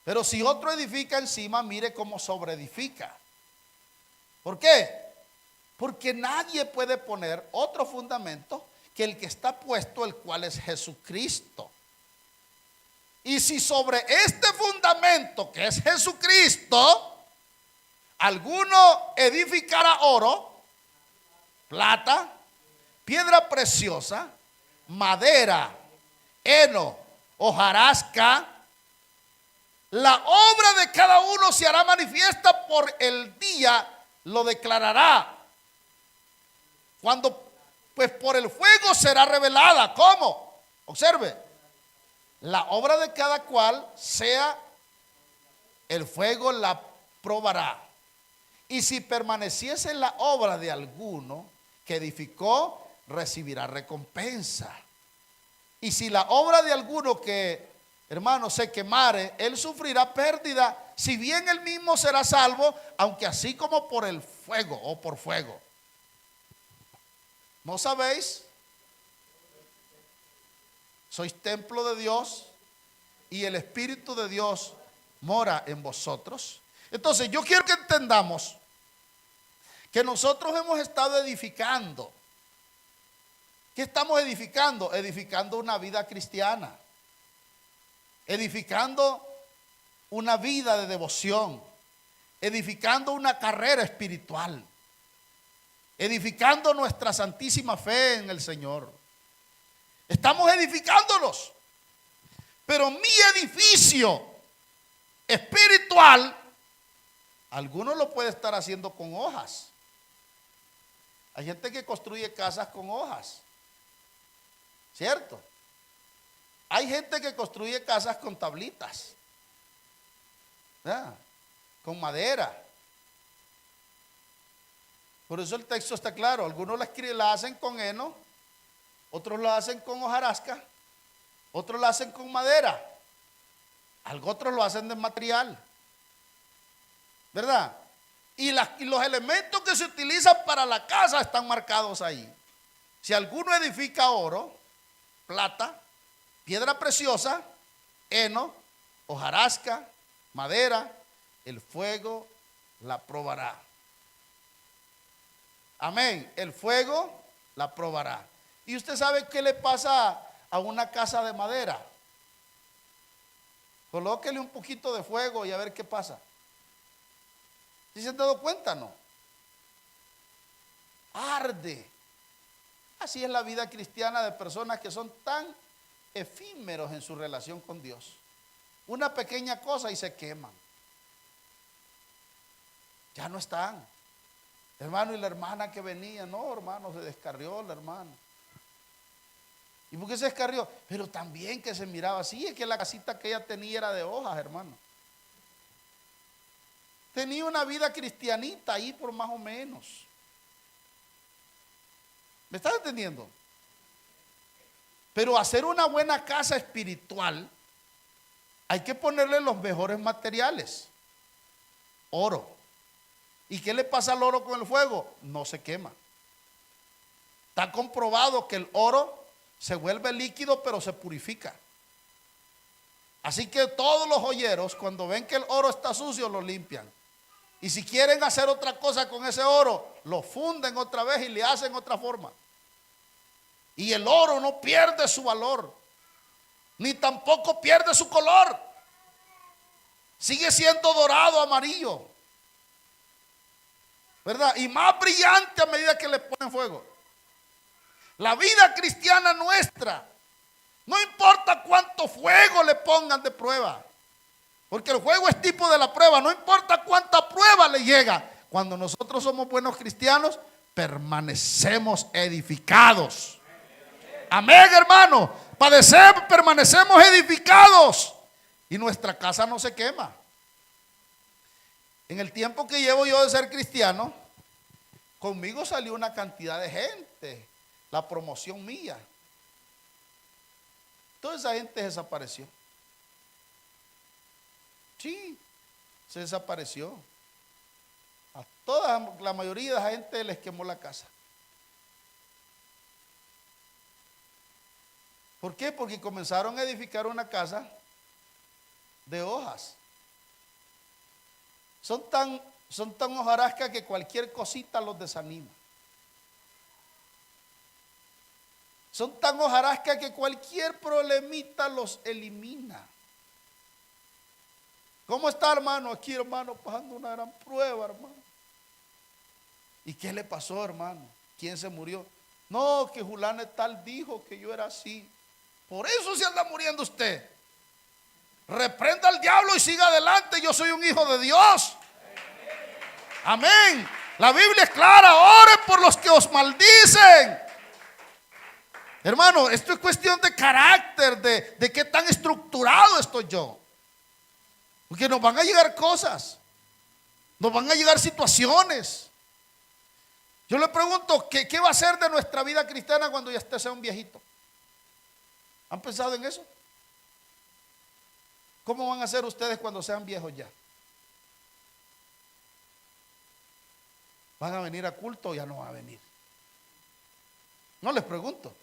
Pero si otro edifica encima, mire cómo sobreedifica. ¿Por qué? Porque nadie puede poner otro fundamento que el que está puesto, el cual es Jesucristo. Y si sobre este fundamento, que es Jesucristo, alguno edificara oro, plata, piedra preciosa, madera, heno, hojarasca, la obra de cada uno se hará manifiesta, por el día lo declarará. Cuando pues por el fuego será revelada. ¿Cómo? Observe, la obra de cada cual sea, el fuego la probará. Y si permaneciese en la obra de alguno que edificó, recibirá recompensa. Y si la obra de alguno que, hermano, se quemare, él sufrirá pérdida, si bien él mismo será salvo, aunque así como por el fuego o por fuego. ¿No sabéis? Sois templo de Dios y el Espíritu de Dios mora en vosotros. Entonces yo quiero que entendamos que nosotros hemos estado edificando. ¿Qué estamos edificando? Edificando una vida cristiana, edificando una vida de devoción, edificando una carrera espiritual, edificando nuestra santísima fe en el Señor. Estamos edificándonos. Pero mi edificio espiritual, algunos lo puede estar haciendo con hojas. Hay gente que construye casas con hojas, ¿cierto? Hay gente que construye casas con tablitas, ¿verdad? Con madera. Por eso el texto está claro. Algunos la hacen con heno, otros la hacen con hojarasca, otros la hacen con madera, otros lo hacen de material, ¿verdad? Y los elementos que se utilizan para la casa están marcados ahí. Si alguno edifica oro, plata, piedra preciosa, heno, hojarasca, madera, el fuego la probará. Amén. El fuego la probará. ¿Y usted sabe qué le pasa a una casa de madera? Colóquele un poquito de fuego y a ver qué pasa. ¿Sí se han dado cuenta, no? Arde. Así es la vida cristiana de personas que son tan efímeros en su relación con Dios. Una pequeña cosa y se queman. Ya no están. Hermano, y la hermana que venía, no, hermano, se descarrió la hermana. ¿Y por qué se descarrió? Pero también que se miraba así, es que la casita que ella tenía era de hojas, hermano. Tenía una vida cristianita ahí por más o menos. ¿Me estás entendiendo? Pero hacer una buena casa espiritual, hay que ponerle los mejores materiales. Oro. ¿Y qué le pasa al oro con el fuego? No se quema. Está comprobado que el oro se vuelve líquido, pero se purifica. Así que todos los joyeros, cuando ven que el oro está sucio, lo limpian. Y si quieren hacer otra cosa con ese oro, lo funden otra vez y le hacen otra forma. Y el oro no pierde su valor, ni tampoco pierde su color. Sigue siendo dorado, amarillo, ¿verdad? Y más brillante a medida que le ponen fuego. La vida cristiana nuestra, no importa cuánto fuego le pongan de prueba, porque el fuego es tipo de la prueba, no importa cuánta prueba le llega. Cuando nosotros somos buenos cristianos, permanecemos edificados. Amén, hermano. permanecemos edificados y nuestra casa no se quema. En el tiempo que llevo yo de ser cristiano, conmigo salió una cantidad de gente, la promoción mía. Toda esa gente desapareció. Sí, se desapareció. A la mayoría de la gente les quemó la casa. ¿Por qué? Porque comenzaron a edificar una casa de hojas. Son tan hojarascas que cualquier cosita los desanima. Son tan hojarascas que cualquier problemita los elimina. ¿Cómo está, hermano? Aquí, hermano, pasando una gran prueba, hermano. ¿Y qué le pasó, hermano? ¿Quién se murió? No, que Julano tal dijo que yo era así. Por eso se anda muriendo usted. Reprenda al diablo y siga adelante. Yo soy un hijo de Dios. Amén. La Biblia es clara. Oren por los que os maldicen. Hermano, esto es cuestión de carácter, de qué tan estructurado estoy yo. Porque nos van a llegar cosas, nos van a llegar situaciones. Yo le pregunto, ¿qué va a ser de nuestra vida cristiana cuando ya usted sea un viejito? ¿Han pensado en eso? ¿Cómo van a ser ustedes cuando sean viejos ya? ¿Van a venir a culto o ya no van a venir? No les pregunto.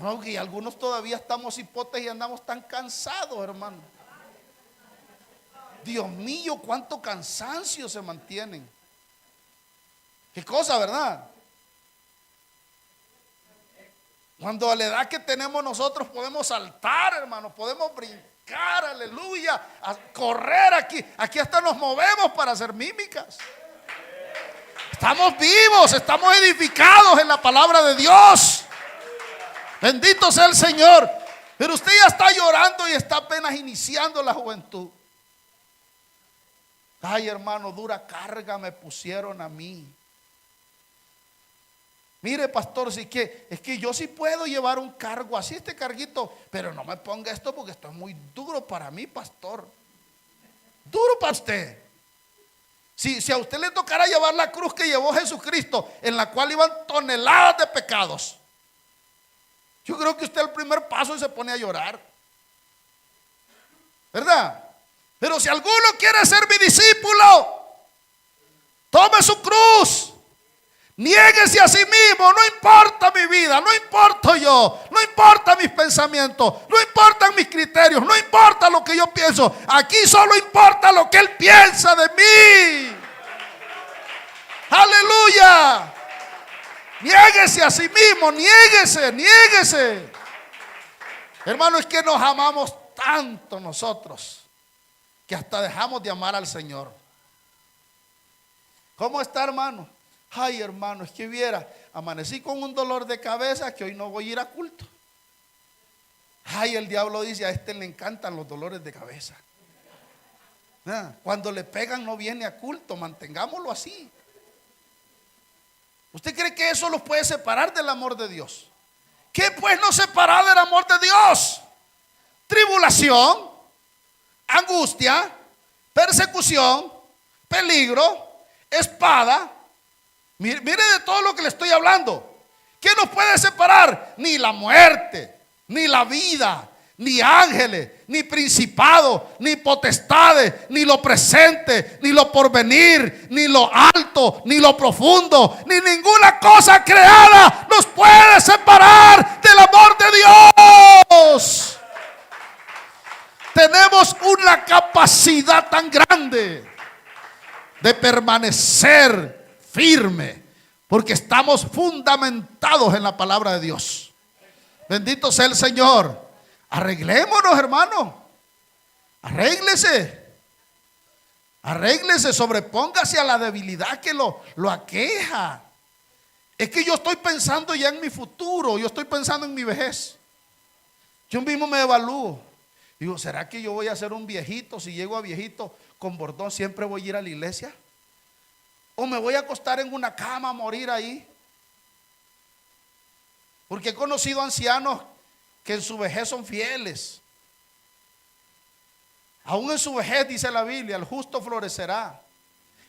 Aunque algunos todavía estamos hipotes y andamos tan cansados, hermano. Dios mío, cuánto cansancio se mantienen. Qué cosa, ¿verdad? Cuando a la edad que tenemos nosotros podemos saltar, hermano, podemos brincar, aleluya, a correr aquí. Aquí hasta nos movemos para hacer mímicas. Estamos vivos, estamos edificados en la palabra de Dios. Bendito sea el Señor. Pero usted ya está llorando y está apenas iniciando la juventud. Ay, hermano, dura carga me pusieron a mí. Mire, pastor, es que yo sí puedo llevar un cargo así, este carguito, pero no me ponga esto porque esto es muy duro para mí, pastor. Duro para usted. Si a usted le tocara llevar la cruz que llevó Jesucristo, en la cual iban toneladas de pecados, yo creo que usted al primer paso se pone a llorar, ¿verdad? Pero si alguno quiere ser mi discípulo, tome su cruz, niéguese a sí mismo. No importa mi vida, no importa yo, no importa mis pensamientos, no importan mis criterios, no importa lo que yo pienso. Aquí solo importa lo que Él piensa de mí. Aleluya. Niéguese a sí mismo, niéguese. Hermano, es que nos amamos tanto nosotros que hasta dejamos de amar al Señor. ¿Cómo está, hermano? Ay, hermano, es que viera, amanecí con un dolor de cabeza que hoy no voy a ir a culto. Ay, el diablo dice, a este le encantan los dolores de cabeza. Cuando le pegan no viene a culto, mantengámoslo así. ¿Usted cree que eso los puede separar del amor de Dios? ¿Qué pues nos separa del amor de Dios? Tribulación, angustia, persecución, peligro, espada. Mire de todo lo que le estoy hablando. ¿Qué nos puede separar? Ni la muerte, ni la vida, ni ángeles, ni principados, ni potestades, ni lo presente, ni lo porvenir, ni lo alto, ni lo profundo, ni ninguna cosa creada nos puede separar del amor de Dios. Tenemos una capacidad tan grande de permanecer firme, porque estamos fundamentados en la palabra de Dios. Bendito sea el Señor. Arreglémonos, hermano. Arréglese, sobrepóngase a la debilidad que lo aqueja. Es que yo estoy pensando ya en mi futuro, yo estoy pensando en mi vejez. Yo mismo me evalúo. Digo, ¿será que yo voy a ser un viejito? Si llego a viejito con bordón, ¿siempre voy a ir a la iglesia? ¿O me voy a acostar en una cama a morir ahí? Porque he conocido ancianos que en su vejez son fieles. Aún en su vejez, dice la Biblia, el justo florecerá,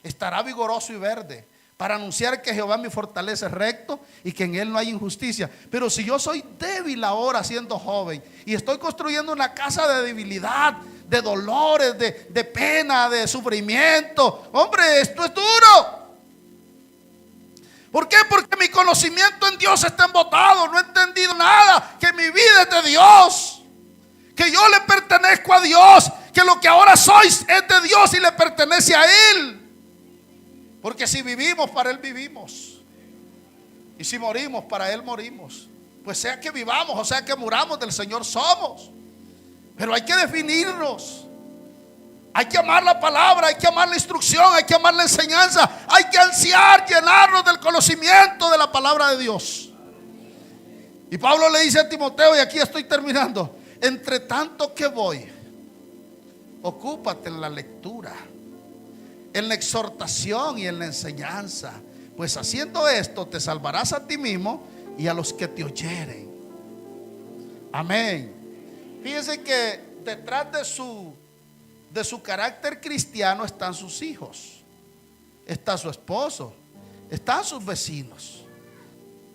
estará vigoroso y verde, para anunciar que Jehová mi fortaleza es recto y que en él no hay injusticia. Pero si yo soy débil ahora siendo joven y estoy construyendo una casa de debilidad, de dolores, de pena, de sufrimiento, hombre, esto es duro. ¿Por qué? Porque mi conocimiento en Dios está embotado, no he entendido nada, que mi vida es de Dios, que yo le pertenezco a Dios, que lo que ahora soy es de Dios y le pertenece a Él. Porque si vivimos, para Él vivimos. Y si morimos, para Él morimos. Pues sea que vivamos o sea que muramos, del Señor somos. Pero hay que definirnos. Hay que amar la palabra, hay que amar la instrucción, hay que amar la enseñanza. Hay que ansiar llenarnos del conocimiento de la palabra de Dios. Y Pablo le dice a Timoteo, y aquí estoy terminando: entre tanto que voy, ocúpate en la lectura, en la exhortación y en la enseñanza, pues haciendo esto te salvarás a ti mismo y a los que te oyeren. Amén. Fíjense que detrás de su carácter cristiano están sus hijos, está su esposo, están sus vecinos.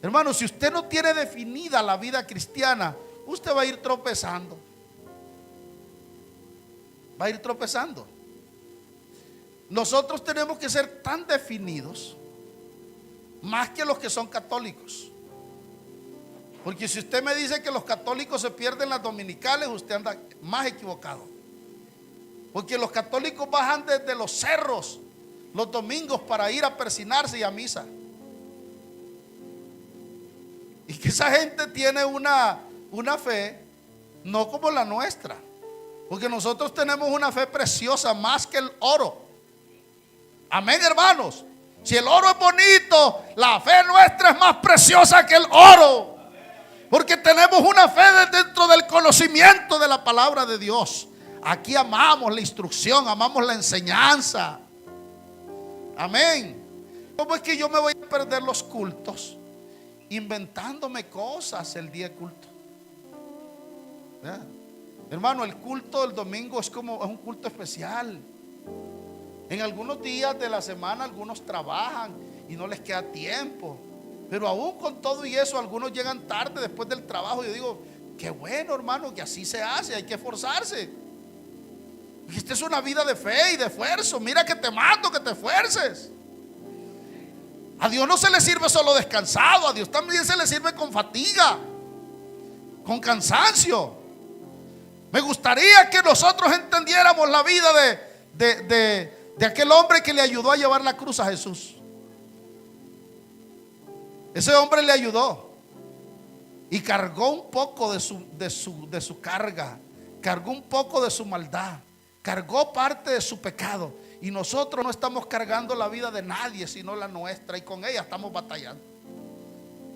Hermano, si usted no tiene definida la vida cristiana, usted va a ir tropezando. Va a ir tropezando. Nosotros tenemos que ser tan definidos, más que los que son católicos. Porque si usted me dice que los católicos se pierden las dominicales, usted anda más equivocado. Porque los católicos bajan desde los cerros los domingos para ir a persinarse y a misa. Y que esa gente tiene una fe no como la nuestra. Porque nosotros tenemos una fe preciosa, más que el oro. Amén, hermanos. Si el oro es bonito, la fe nuestra es más preciosa que el oro. Porque tenemos una fe dentro del conocimiento de la palabra de Dios. Aquí amamos la instrucción, amamos la enseñanza. Amén. ¿Cómo es que yo me voy a perder los cultos inventándome cosas el día de culto? ¿Verdad? Hermano, el culto del domingo es un culto especial. En algunos días de la semana algunos trabajan y no les queda tiempo. Pero aún con todo y eso, algunos llegan tarde después del trabajo. Yo digo, qué bueno, hermano, que así se hace, hay que esforzarse. Y esta es una vida de fe y de esfuerzo. Mira que te mando, que te esfuerces. A Dios no se le sirve solo descansado, a Dios también se le sirve con fatiga, con cansancio. Me gustaría que nosotros entendiéramos la vida de aquel hombre que le ayudó a llevar la cruz a Jesús. Ese hombre le ayudó y cargó un poco de su carga, cargó un poco de su maldad, cargó parte de su pecado. Y nosotros no estamos cargando la vida de nadie, sino la nuestra, y con ella estamos batallando.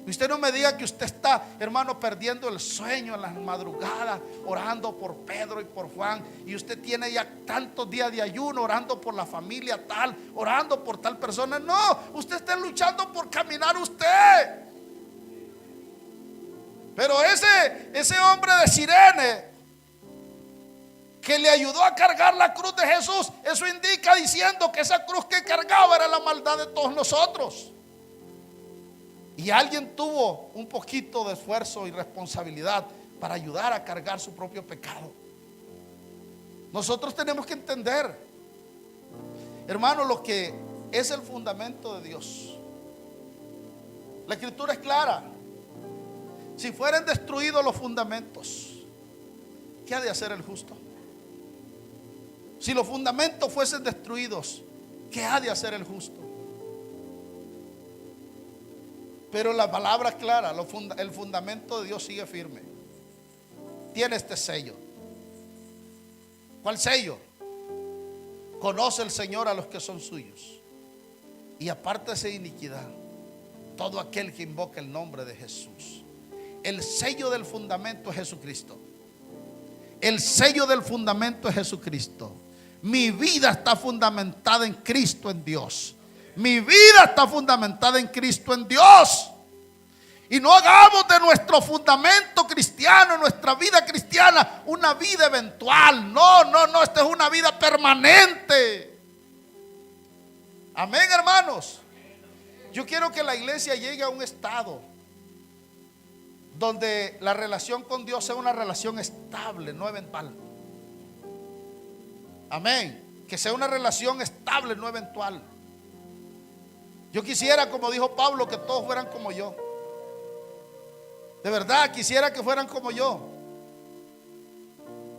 Y usted no me diga que usted está, hermano, perdiendo el sueño en las madrugadas, orando por Pedro y por Juan, y usted tiene ya tantos días de ayuno, orando por la familia tal, orando por tal persona. No, usted está luchando por caminar usted. Pero ese hombre de Cirene, que le ayudó a cargar la cruz de Jesús, eso indica diciendo que esa cruz que cargaba era la maldad de todos nosotros. Y alguien tuvo un poquito de esfuerzo y responsabilidad para ayudar a cargar su propio pecado. Nosotros tenemos que entender, hermano, lo que es el fundamento de Dios. La escritura es clara. Si fueran destruidos los fundamentos, ¿qué ha de hacer el justo? Si los fundamentos fuesen destruidos, ¿qué ha de hacer el justo? Pero la palabra es clara, el fundamento de Dios sigue firme. Tiene este sello. ¿Cuál sello? Conoce el Señor a los que son suyos, y apártese de iniquidad todo aquel que invoca el nombre de Jesús. El sello del fundamento es Jesucristo. El sello del fundamento es Jesucristo. Mi vida está fundamentada en Cristo, en Dios. Mi vida está fundamentada en Cristo, en Dios. Y no hagamos de nuestro fundamento cristiano, nuestra vida cristiana, una vida eventual. No, no, no, esta es una vida permanente. Amén, hermanos. Yo quiero que la iglesia llegue a un estado donde la relación con Dios sea una relación estable, no eventual. Amén. Que sea una relación estable, no eventual. Yo quisiera, como dijo Pablo, que todos fueran como yo. De verdad, quisiera que fueran como yo.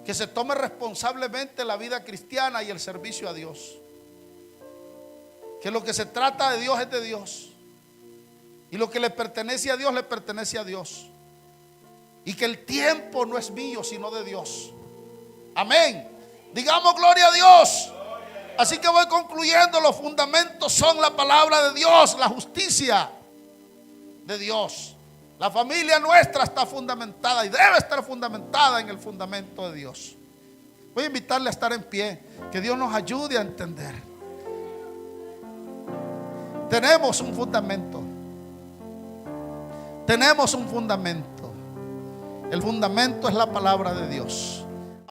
Que se tome responsablemente la vida cristiana y el servicio a Dios. Que lo que se trata de Dios es de Dios. Y lo que le pertenece a Dios, le pertenece a Dios. Y que el tiempo no es mío, sino de Dios. Amén. Digamos gloria a Dios. Así que voy concluyendo. Los fundamentos son la palabra de Dios, la justicia de Dios. La familia nuestra está fundamentada y debe estar fundamentada en el fundamento de Dios. Voy a invitarle a estar en pie. Que Dios nos ayude a entender. Tenemos un fundamento. Tenemos un fundamento. El fundamento es la palabra de Dios.